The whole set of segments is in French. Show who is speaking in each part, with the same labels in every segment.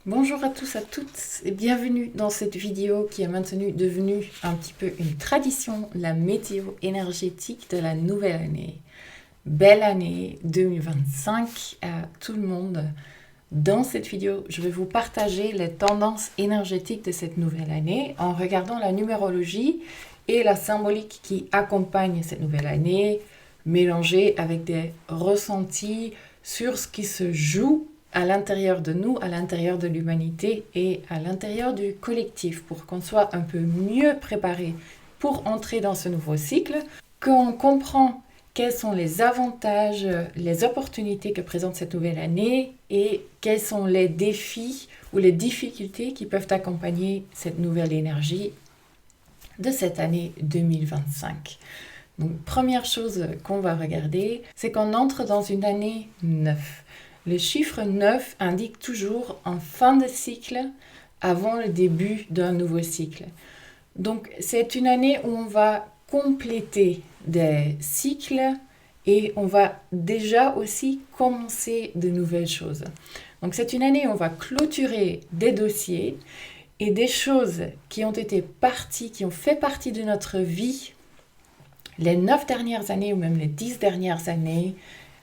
Speaker 1: Bonjour à tous, à toutes et bienvenue dans cette vidéo qui est maintenant devenue un petit peu une tradition, la météo énergétique de la nouvelle année. Belle année 2025 à tout le monde. Dans cette vidéo, je vais vous partager les tendances énergétiques de cette nouvelle année en regardant la numérologie et la symbolique qui accompagne cette nouvelle année, mélangée avec des ressentis sur ce qui se joue à l'intérieur de nous, à l'intérieur de l'humanité et à l'intérieur du collectif pour qu'on soit un peu mieux préparé pour entrer dans ce nouveau cycle, qu'on comprend quels sont les avantages, les opportunités que présente cette nouvelle année et quels sont les défis ou les difficultés qui peuvent accompagner cette nouvelle énergie de cette année 2025. Donc, première chose qu'on va regarder, c'est qu'on entre dans une année 9. Le chiffre 9 indique toujours en fin de cycle avant le début d'un nouveau cycle. Donc, c'est une année où on va compléter des cycles et on va déjà aussi commencer de nouvelles choses. Donc, c'est une année où on va clôturer des dossiers et des choses qui ont été parties, qui ont fait partie de notre vie les 9 dernières années ou même les 10 dernières années,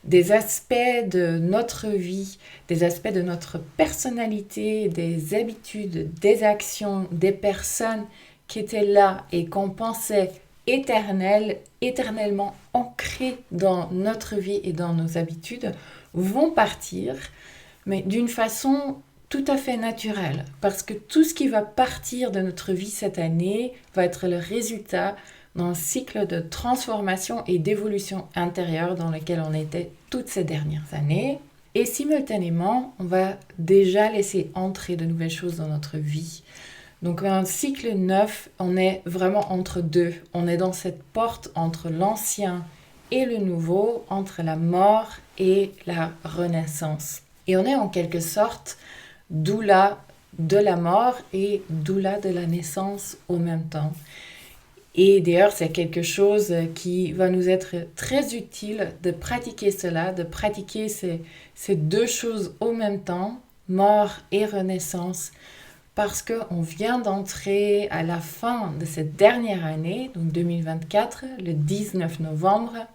Speaker 1: des aspects de notre vie, des aspects de notre personnalité, des habitudes, des actions, des personnes qui étaient là et qu'on pensait éternelles, éternellement ancrées dans notre vie et dans nos habitudes, vont partir, mais d'une façon tout à fait naturelle, parce que tout ce qui va partir de notre vie cette année va être le résultat d'un cycle de transformation et d'évolution intérieure dans lequel on était toutes ces dernières années. Et simultanément, on va déjà laisser entrer de nouvelles choses dans notre vie. Donc un cycle neuf, on est vraiment entre deux. On est dans cette porte entre l'ancien et le nouveau, entre la mort et la renaissance. Et on est en quelque sorte doula de la mort et doula de la naissance au même temps. Et d'ailleurs, c'est quelque chose qui va nous être très utile de pratiquer cela, de pratiquer ces deux choses au même temps, mort et renaissance, parce qu'on vient d'entrer à la fin de cette dernière année, donc 2024, le 19 novembre,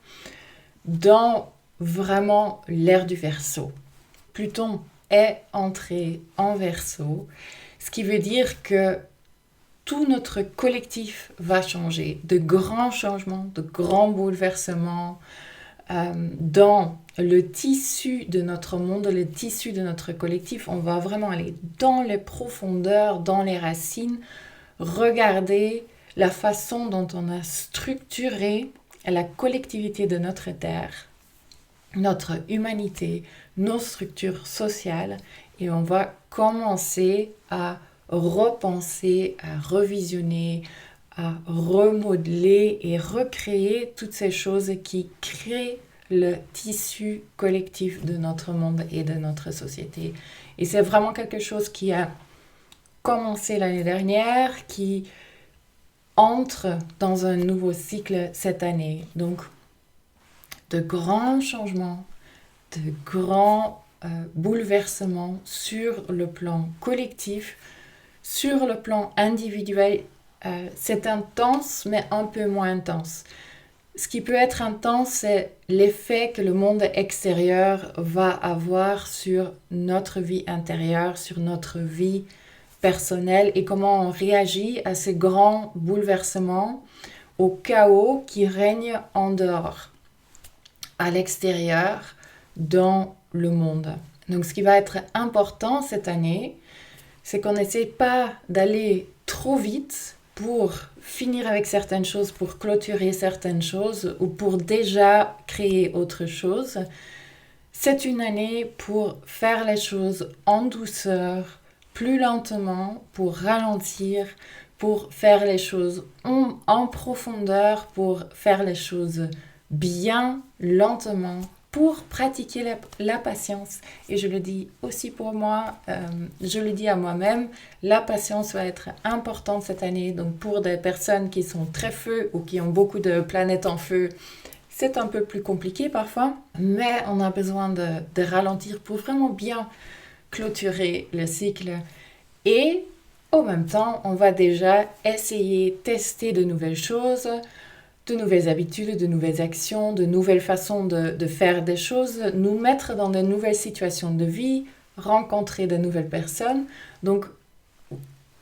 Speaker 1: dans vraiment l'ère du Verseau. Pluton est entré en Verseau, ce qui veut dire que tout notre collectif va changer, de grands changements, de grands bouleversements dans le tissu de notre monde, le tissu de notre collectif. On va vraiment aller dans les profondeurs, dans les racines, regarder la façon dont on a structuré la collectivité de notre Terre, notre humanité, nos structures sociales, et on va commencer à repenser, à revisionner, à remodeler et recréer toutes ces choses qui créent le tissu collectif de notre monde et de notre société. Et c'est vraiment quelque chose qui a commencé l'année dernière, qui entre dans un nouveau cycle cette année. Donc, de grands changements, de grands bouleversements sur le plan collectif, sur le plan individuel. C'est intense, mais un peu moins intense. Ce qui peut être intense, c'est l'effet que le monde extérieur va avoir sur notre vie intérieure, sur notre vie personnelle et comment on réagit à ces grands bouleversements, au chaos qui règne en dehors, à l'extérieur, dans le monde. Donc ce qui va être important cette année, c'est qu'on n'essaie pas d'aller trop vite pour finir avec certaines choses, pour clôturer certaines choses ou pour déjà créer autre chose. C'est une année pour faire les choses en douceur, plus lentement, pour ralentir, pour faire les choses en profondeur, pour faire les choses bien, lentement, pour pratiquer la patience. Et je le dis aussi pour moi, je le dis à moi-même, la patience va être importante cette année. Donc pour des personnes qui sont très feu ou qui ont beaucoup de planètes en feu, c'est un peu plus compliqué parfois, mais on a besoin de ralentir pour vraiment bien clôturer le cycle. Et en même temps, on va déjà essayer, tester de nouvelles choses, de nouvelles habitudes, de nouvelles actions, de nouvelles façons de faire des choses, nous mettre dans de nouvelles situations de vie, rencontrer de nouvelles personnes. Donc,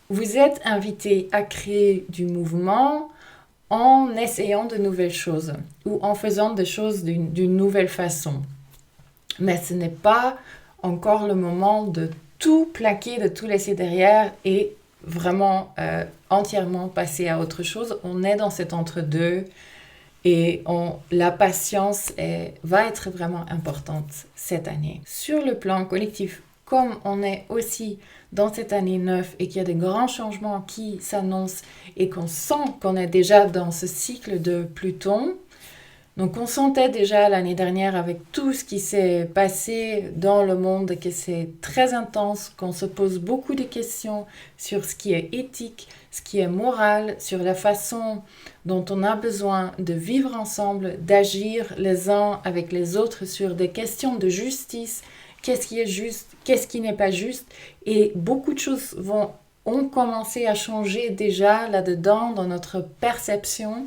Speaker 1: vous êtes invité à créer du mouvement en essayant de nouvelles choses ou en faisant des choses d'une nouvelle façon. Mais ce n'est pas encore le moment de tout plaquer, de tout laisser derrière et vraiment entièrement passer à autre chose. On est dans cet entre-deux et la patience va être vraiment importante cette année. Sur le plan collectif, comme on est aussi dans cette année 9 et qu'il y a des grands changements qui s'annoncent et qu'on sent qu'on est déjà dans ce cycle de Pluton, donc on sentait déjà l'année dernière avec tout ce qui s'est passé dans le monde que c'est très intense, qu'on se pose beaucoup de questions sur ce qui est éthique, ce qui est moral, sur la façon dont on a besoin de vivre ensemble, d'agir les uns avec les autres sur des questions de justice, qu'est-ce qui est juste, qu'est-ce qui n'est pas juste. Et beaucoup de choses ont commencé à changer déjà là-dedans dans notre perception,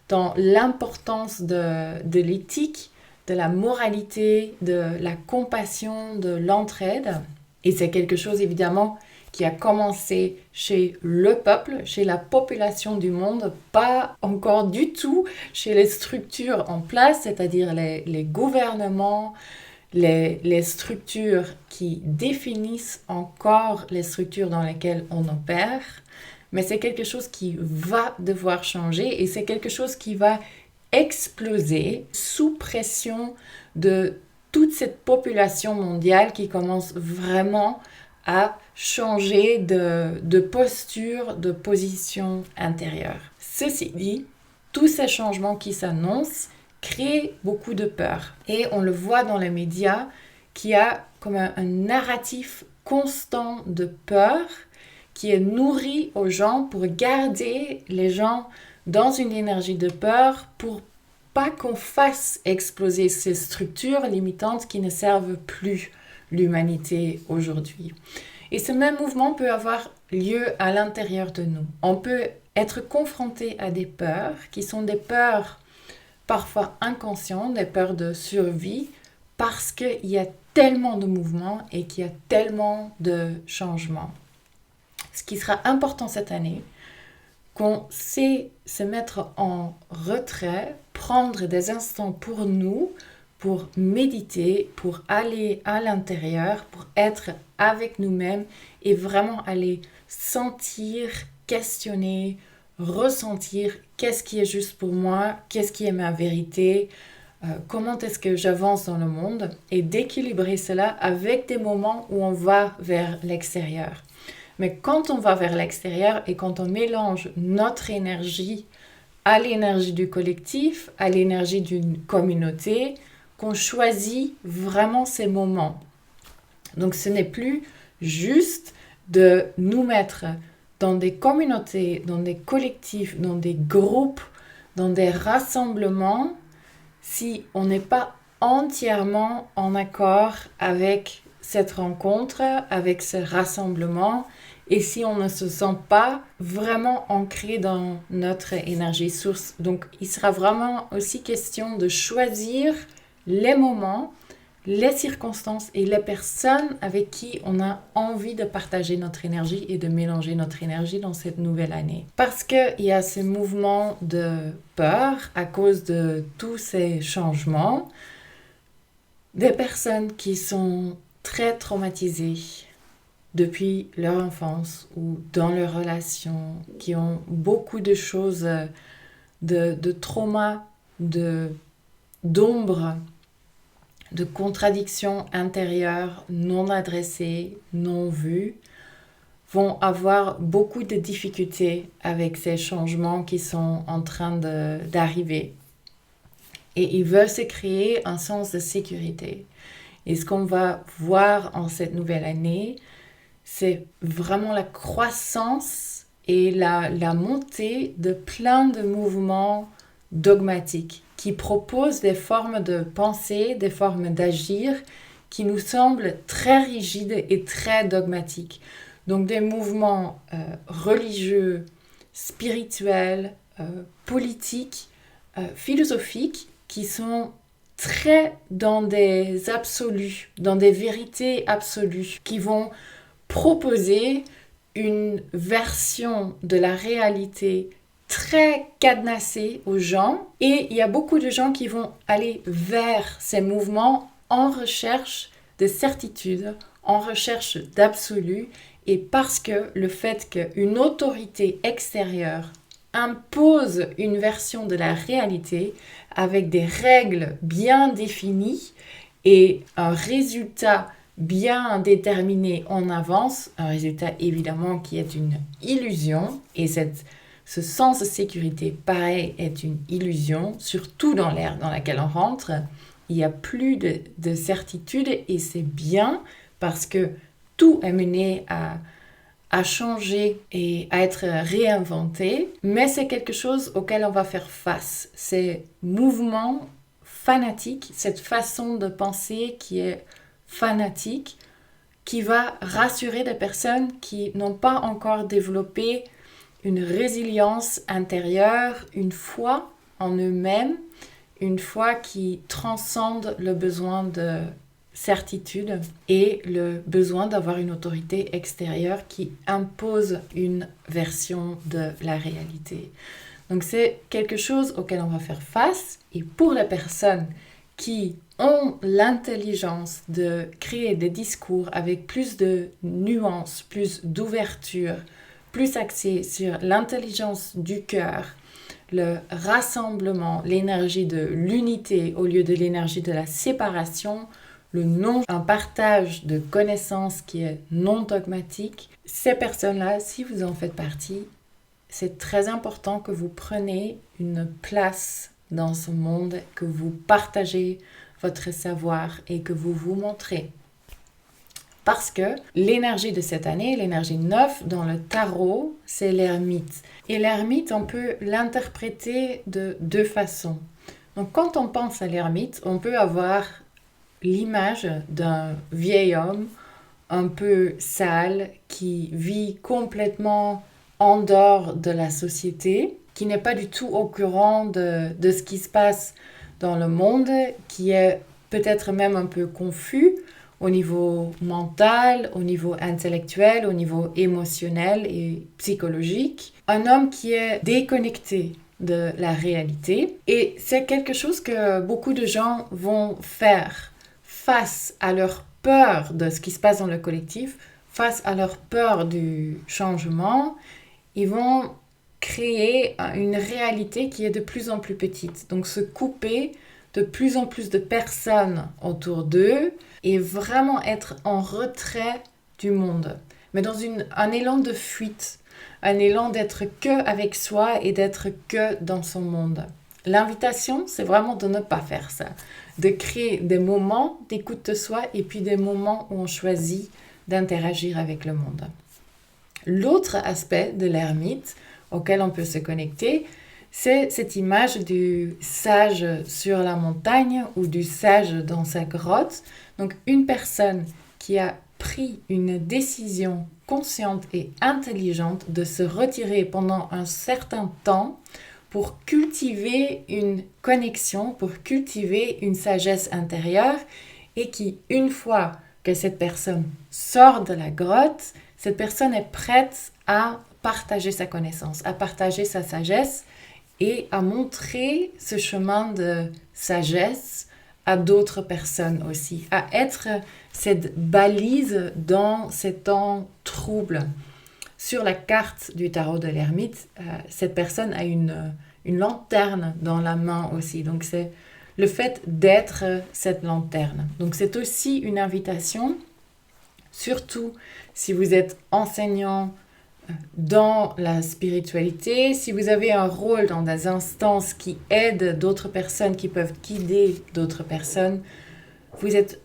Speaker 1: dans l'importance de l'éthique, de la moralité, de la compassion, de l'entraide. Et c'est quelque chose évidemment qui a commencé chez le peuple, chez la population du monde, pas encore du tout chez les structures en place, c'est-à-dire les gouvernements, les structures qui définissent encore les structures dans lesquelles on opère. Mais c'est quelque chose qui va devoir changer et c'est quelque chose qui va exploser sous pression de toute cette population mondiale qui commence vraiment à changer de posture, de position intérieure. Ceci dit, tous ces changements qui s'annoncent créent beaucoup de peur. Et on le voit dans les médias qu'il y a comme un narratif constant de peur qui est nourri aux gens pour garder les gens dans une énergie de peur pour pas qu'on fasse exploser ces structures limitantes qui ne servent plus l'humanité aujourd'hui. Et ce même mouvement peut avoir lieu à l'intérieur de nous. On peut être confronté à des peurs qui sont des peurs parfois inconscientes, des peurs de survie, parce qu'il y a tellement de mouvements et qu'il y a tellement de changements. Ce qui sera important cette année, qu'on sait se mettre en retrait, prendre des instants pour nous, pour méditer, pour aller à l'intérieur, pour être avec nous-mêmes et vraiment aller sentir, questionner, ressentir qu'est-ce qui est juste pour moi, qu'est-ce qui est ma vérité, comment est-ce que j'avance dans le monde et d'équilibrer cela avec des moments où on va vers l'extérieur. Mais quand on va vers l'extérieur et quand on mélange notre énergie à l'énergie du collectif, à l'énergie d'une communauté, qu'on choisit vraiment ces moments. Donc ce n'est plus juste de nous mettre dans des communautés, dans des collectifs, dans des groupes, dans des rassemblements, si on n'est pas entièrement en accord avec cette rencontre, avec ce rassemblement, et si on ne se sent pas vraiment ancré dans notre énergie source. Donc, il sera vraiment aussi question de choisir les moments, les circonstances et les personnes avec qui on a envie de partager notre énergie et de mélanger notre énergie dans cette nouvelle année. Parce qu'il y a ce mouvement de peur à cause de tous ces changements, des personnes qui sont très traumatisées depuis leur enfance ou dans leurs relations, qui ont beaucoup de choses, de trauma, d'ombre, de contradictions intérieures non adressées, non vues, vont avoir beaucoup de difficultés avec ces changements qui sont en train d'arriver. Et ils veulent se créer un sens de sécurité. Et ce qu'on va voir en cette nouvelle année, c'est vraiment la croissance et la montée de plein de mouvements dogmatiques qui proposent des formes de pensée, des formes d'agir qui nous semblent très rigides et très dogmatiques. Donc des mouvements religieux, spirituels, politiques, philosophiques qui sont très dans des absolus, dans des vérités absolues, qui vont proposer une version de la réalité très cadenassée aux gens. Et il y a beaucoup de gens qui vont aller vers ces mouvements en recherche de certitude, en recherche d'absolu, et parce que le fait qu'une autorité extérieure impose une version de la réalité avec des règles bien définies et un résultat bien déterminé en avance, un résultat évidemment qui est une illusion, et ce sens de sécurité, pareil, est une illusion, surtout dans l'ère dans laquelle on rentre. Il n'y a plus de certitude, et c'est bien parce que tout est mené à changer et à être réinventé, mais c'est quelque chose auquel on va faire face. Ces mouvements fanatiques, cette façon de penser qui est fanatique, qui va rassurer des personnes qui n'ont pas encore développé une résilience intérieure, une foi en eux-mêmes, une foi qui transcende le besoin de certitude et le besoin d'avoir une autorité extérieure qui impose une version de la réalité. Donc c'est quelque chose auquel on va faire face, et pour les personnes qui ont l'intelligence de créer des discours avec plus de nuances, plus d'ouverture, plus axés sur l'intelligence du cœur, le rassemblement, l'énergie de l'unité au lieu de l'énergie de la séparation, un partage de connaissances qui est non dogmatique. Ces personnes-là, si vous en faites partie, c'est très important que vous preniez une place dans ce monde, que vous partagez votre savoir et que vous vous montrez. Parce que l'énergie de cette année, l'énergie 9 dans le tarot, c'est l'ermite. Et l'ermite, on peut l'interpréter de deux façons. Donc quand on pense à l'ermite, on peut avoir l'image d'un vieil homme un peu sale qui vit complètement en dehors de la société, qui n'est pas du tout au courant de ce qui se passe dans le monde, qui est peut-être même un peu confus au niveau mental, au niveau intellectuel, au niveau émotionnel et psychologique. Un homme qui est déconnecté de la réalité. Et c'est quelque chose que beaucoup de gens vont faire face à leur peur de ce qui se passe dans le collectif, face à leur peur du changement. Ils vont créer une réalité qui est de plus en plus petite. Donc se couper de plus en plus de personnes autour d'eux et vraiment être en retrait du monde. Mais dans un élan de fuite, un élan d'être que avec soi et d'être que dans son monde. L'invitation, c'est vraiment de ne pas faire ça. De créer des moments d'écoute de soi et puis des moments où on choisit d'interagir avec le monde. L'autre aspect de l'ermite auquel on peut se connecter, c'est cette image du sage sur la montagne ou du sage dans sa grotte. Donc une personne qui a pris une décision consciente et intelligente de se retirer pendant un certain temps pour cultiver une connexion, pour cultiver une sagesse intérieure, et qui, une fois que cette personne sort de la grotte, cette personne est prête à partager sa connaissance, à partager sa sagesse et à montrer ce chemin de sagesse à d'autres personnes aussi, à être cette balise dans ces temps troubles. Sur la carte du tarot de l'ermite, cette personne a une lanterne dans la main aussi. Donc c'est le fait d'être cette lanterne. Donc c'est aussi une invitation, surtout si vous êtes enseignant dans la spiritualité, si vous avez un rôle dans des instances qui aident d'autres personnes, qui peuvent guider d'autres personnes, vous êtes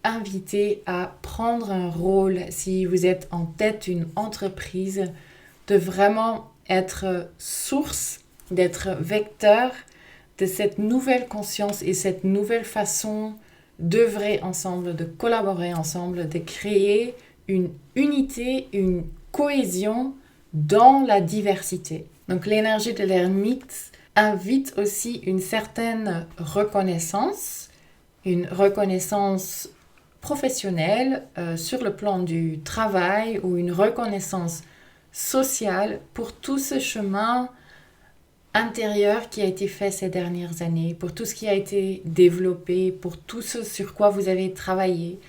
Speaker 1: invité à prendre un rôle, si vous êtes en tête d'une entreprise, de vraiment être source, d'être vecteur de cette nouvelle conscience et cette nouvelle façon d'œuvrer ensemble, de collaborer ensemble, de créer une unité, une cohésion dans la diversité. Donc l'énergie de l'ermite invite aussi une certaine reconnaissance, une reconnaissance professionnelle sur le plan du travail ou une reconnaissance sociale pour tout ce chemin intérieur qui a été fait ces dernières années, pour tout ce qui a été développé, pour tout ce sur quoi vous avez travaillé.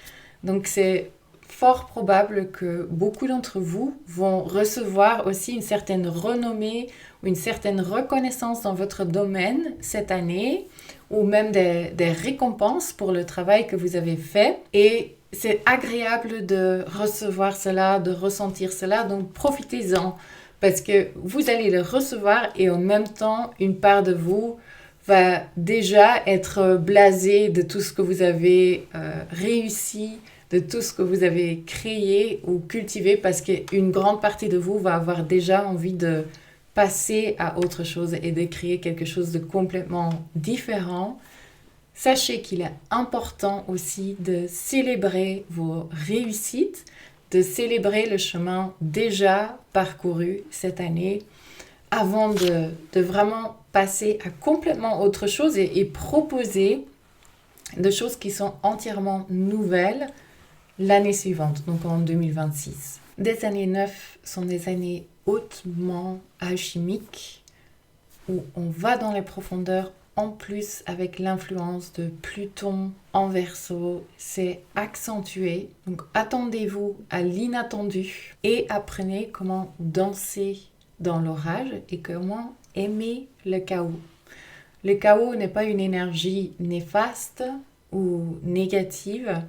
Speaker 1: Donc c'est fort probable que beaucoup d'entre vous vont recevoir aussi une certaine renommée ou une certaine reconnaissance dans votre domaine cette année, ou même des récompenses pour le travail que vous avez fait. Et c'est agréable de recevoir cela, de ressentir cela, donc profitez-en, parce que vous allez le recevoir et en même temps, une part de vous va déjà être blasée de tout ce que vous avez réussi, de tout ce que vous avez créé ou cultivé, parce qu'une grande partie de vous va avoir déjà envie de passer à autre chose et de créer quelque chose de complètement différent. Sachez qu'il est important aussi de célébrer vos réussites, de célébrer le chemin déjà parcouru cette année avant de vraiment passer à complètement autre chose et proposer des choses qui sont entièrement nouvelles l'année suivante, donc en 2026. Des années 9 sont des années hautement alchimiques où on va dans les profondeurs. En plus, avec l'influence de Pluton en Verseau, c'est accentué. Donc attendez-vous à l'inattendu et apprenez comment danser dans l'orage et comment aimer le chaos. Le chaos n'est pas une énergie néfaste ou négative.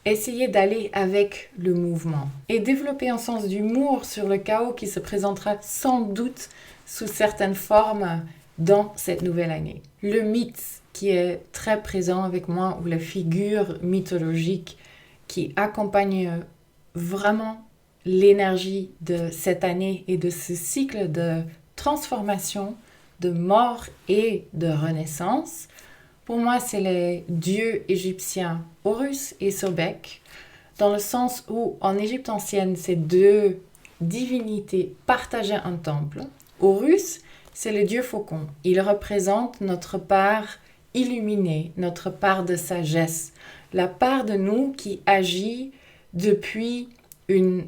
Speaker 1: Essayez d'aller avec le mouvement et développer un sens d'humour sur le chaos qui se présentera sans doute sous certaines formes dans cette nouvelle année. Le mythe qui est très présent avec moi, ou la figure mythologique qui accompagne vraiment l'énergie de cette année et de ce cycle de transformation, de mort et de renaissance. Pour moi, c'est les dieux égyptiens Horus et Sobek, dans le sens où en Égypte ancienne, ces deux divinités partageaient un temple. Horus, c'est le dieu faucon. Il représente notre part illuminée, notre part de sagesse, la part de nous qui agit depuis une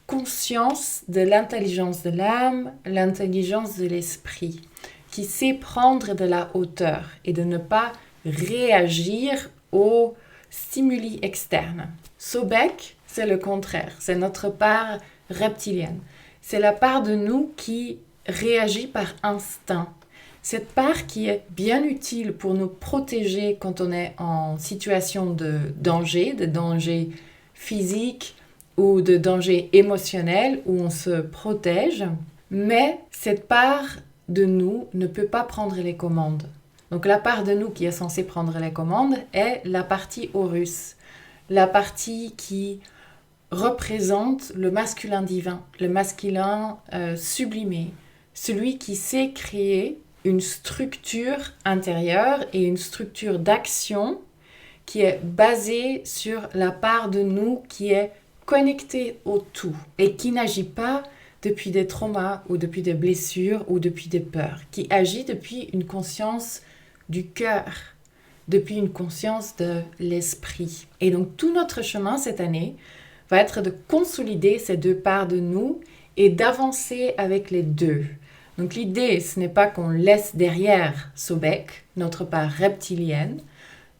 Speaker 1: conscience de l'intelligence de l'âme, l'intelligence de l'esprit, qui sait prendre de la hauteur et de ne pas réagir aux stimuli externes. Sobek, c'est le contraire, c'est notre part reptilienne. C'est la part de nous qui réagit par instinct. Cette part qui est bien utile pour nous protéger quand on est en situation de danger physique ou de danger émotionnel, où on se protège. Mais cette part de nous ne peut pas prendre les commandes. Donc la part de nous qui est censée prendre les commandes est la partie Horus, la partie qui représente le masculin divin, le masculin sublimé, celui qui sait créer une structure intérieure et une structure d'action qui est basée sur la part de nous qui est connectée au tout et qui n'agit pas depuis des traumas ou depuis des blessures ou depuis des peurs, qui agit depuis une conscience du cœur, depuis une conscience de l'esprit. Et donc tout notre chemin cette année va être de consolider ces deux parts de nous et d'avancer avec les deux. Donc l'idée, ce n'est pas qu'on laisse derrière Sobek, notre part reptilienne,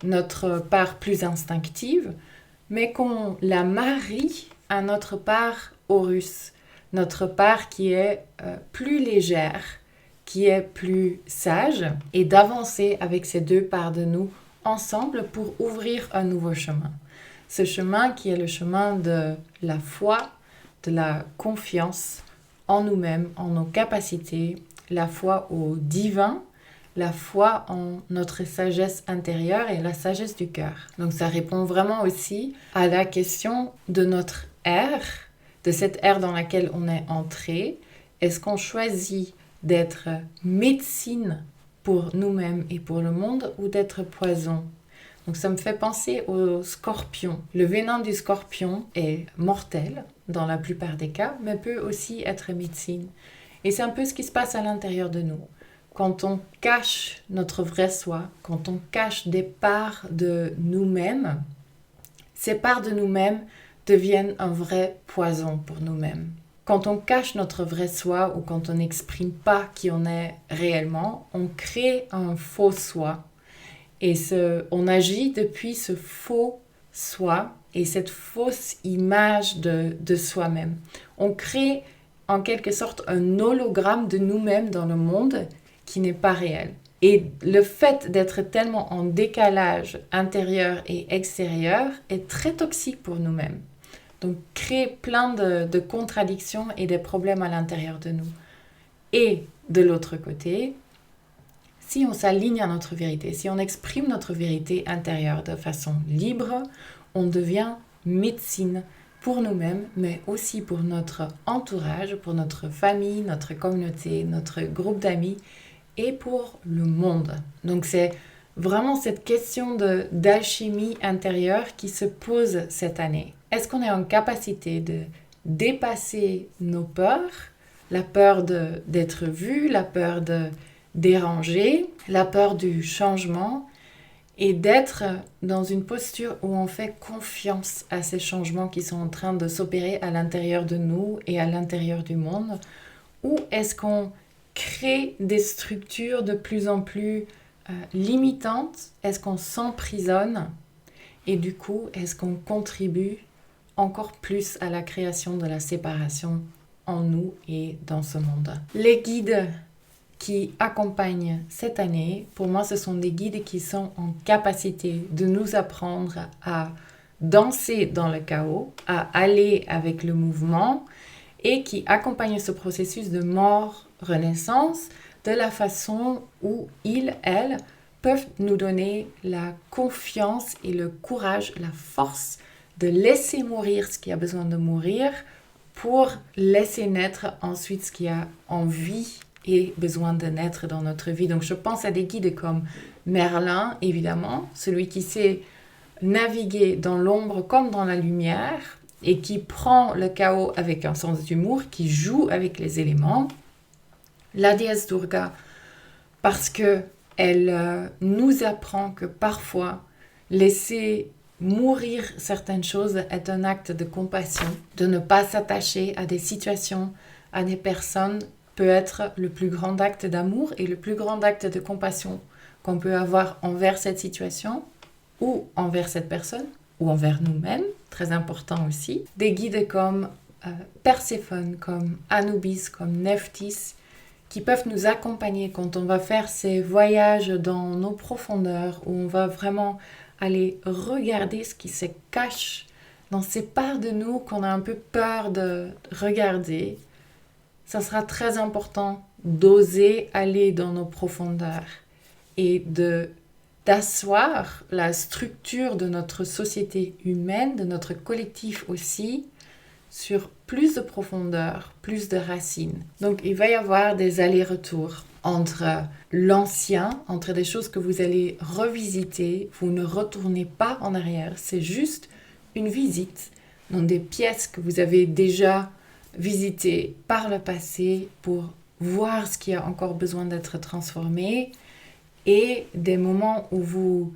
Speaker 1: notre part plus instinctive, mais qu'on la marie à notre part Horus, notre part qui est plus légère, qui est plus sage, et d'avancer avec ces deux parts de nous ensemble pour ouvrir un nouveau chemin. Ce chemin qui est le chemin de la foi, de la confiance en nous-mêmes, en nos capacités, la foi au divin, la foi en notre sagesse intérieure et la sagesse du cœur. Donc ça répond vraiment aussi à la question de notre ère, de cette ère dans laquelle on est entré. Est-ce qu'on choisit d'être médecine pour nous-mêmes et pour le monde ou d'être poison? Donc ça me fait penser au scorpion. Le venin du scorpion est mortel dans la plupart des cas, mais peut aussi être médecine. Et c'est un peu ce qui se passe à l'intérieur de nous. Quand on cache notre vrai soi, quand on cache des parts de nous-mêmes, ces parts de nous-mêmes deviennent un vrai poison pour nous-mêmes. Quand on cache notre vrai soi ou quand on n'exprime pas qui on est réellement, on crée un faux soi. Et on agit depuis ce faux soi et cette fausse image de soi-même. On crée en quelque sorte un hologramme de nous-mêmes dans le monde qui n'est pas réel. Et le fait d'être tellement en décalage intérieur et extérieur est très toxique pour nous-mêmes. Donc, crée plein de contradictions et de problèmes à l'intérieur de nous. Et de l'autre côté, si on s'aligne à notre vérité, si on exprime notre vérité intérieure de façon libre, on devient médecine pour nous-mêmes, mais aussi pour notre entourage, pour notre famille, notre communauté, notre groupe d'amis et pour le monde. Donc c'est vraiment cette question d'alchimie intérieure qui se pose cette année. Est-ce qu'on est en capacité de dépasser nos peurs, la peur d'être vu, la peur de déranger, la peur du changement et d'être dans une posture où on fait confiance à ces changements qui sont en train de s'opérer à l'intérieur de nous et à l'intérieur du monde? Ou est-ce qu'on crée des structures de plus en plus limitantes? Est-ce qu'on s'emprisonne? Et du coup, est-ce qu'on contribue encore plus à la création de la séparation en nous et dans ce monde? Les guides qui accompagnent cette année, pour moi, ce sont des guides qui sont en capacité de nous apprendre à danser dans le chaos, à aller avec le mouvement et qui accompagnent ce processus de mort-renaissance de la façon où ils, elles, peuvent nous donner la confiance et le courage, la force de laisser mourir ce qui a besoin de mourir pour laisser naître ensuite ce qui a envie et besoin de naître dans notre vie. Donc je pense à des guides comme Merlin, évidemment, celui qui sait naviguer dans l'ombre comme dans la lumière et qui prend le chaos avec un sens d'humour, qui joue avec les éléments. La déesse Durga, parce qu'elle nous apprend que parfois laisser mourir certaines choses est un acte de compassion, de ne pas s'attacher à des situations, à des personnes, peut être le plus grand acte d'amour et le plus grand acte de compassion qu'on peut avoir envers cette situation ou envers cette personne ou envers nous-mêmes, très important aussi. Des guides comme Perséphone, comme Anubis, comme Nephthys, qui peuvent nous accompagner quand on va faire ces voyages dans nos profondeurs, où on va vraiment aller regarder ce qui se cache dans ces parts de nous qu'on a un peu peur de regarder. Ça sera très important d'oser aller dans nos profondeurs et d'asseoir la structure de notre société humaine, de notre collectif aussi, sur plus de profondeur, plus de racines. Donc il va y avoir des allers-retours entre l'ancien, entre des choses que vous allez revisiter. Vous ne retournez pas en arrière, c'est juste une visite dans des pièces que vous avez déjà visiter par le passé pour voir ce qui a encore besoin d'être transformé et des moments où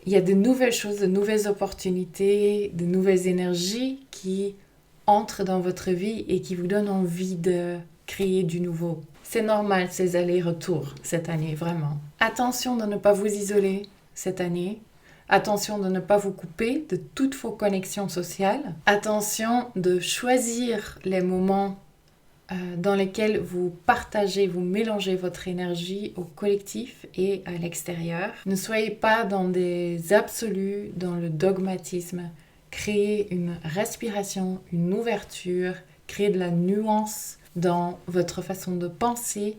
Speaker 1: il y a de nouvelles choses, de nouvelles opportunités, de nouvelles énergies qui entrent dans votre vie et qui vous donnent envie de créer du nouveau. C'est normal ces allers-retours cette année, vraiment. Attention de ne pas vous isoler cette année. Attention de ne pas vous couper de toutes vos connexions sociales. Attention de choisir les moments dans lesquels vous partagez, vous mélangez votre énergie au collectif et à l'extérieur. Ne soyez pas dans des absolus, dans le dogmatisme. Créez une respiration, une ouverture, créez de la nuance dans votre façon de penser.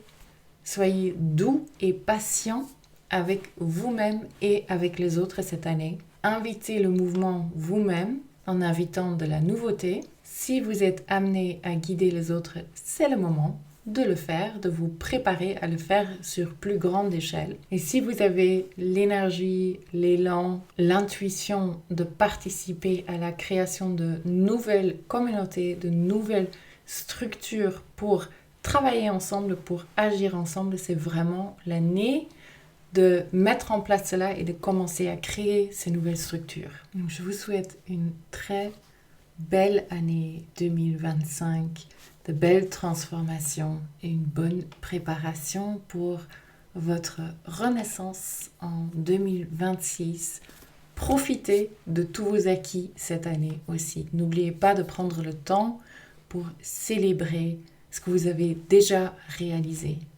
Speaker 1: Soyez doux et patient avec vous-même et avec les autres cette année. Invitez le mouvement vous-même en invitant de la nouveauté. Si vous êtes amené à guider les autres, c'est le moment. de le faire, de vous préparer à le faire sur plus grande échelle. Et si vous avez l'énergie, l'élan, l'intuition de participer à la création de nouvelles communautés, de nouvelles structures pour travailler ensemble, pour agir ensemble, c'est vraiment l'année de mettre en place cela et de commencer à créer ces nouvelles structures. Donc, je vous souhaite une très belle année 2025, de belles transformations et une bonne préparation pour votre renaissance en 2026. Profitez de tous vos acquis cette année aussi. N'oubliez pas de prendre le temps pour célébrer ce que vous avez déjà réalisé.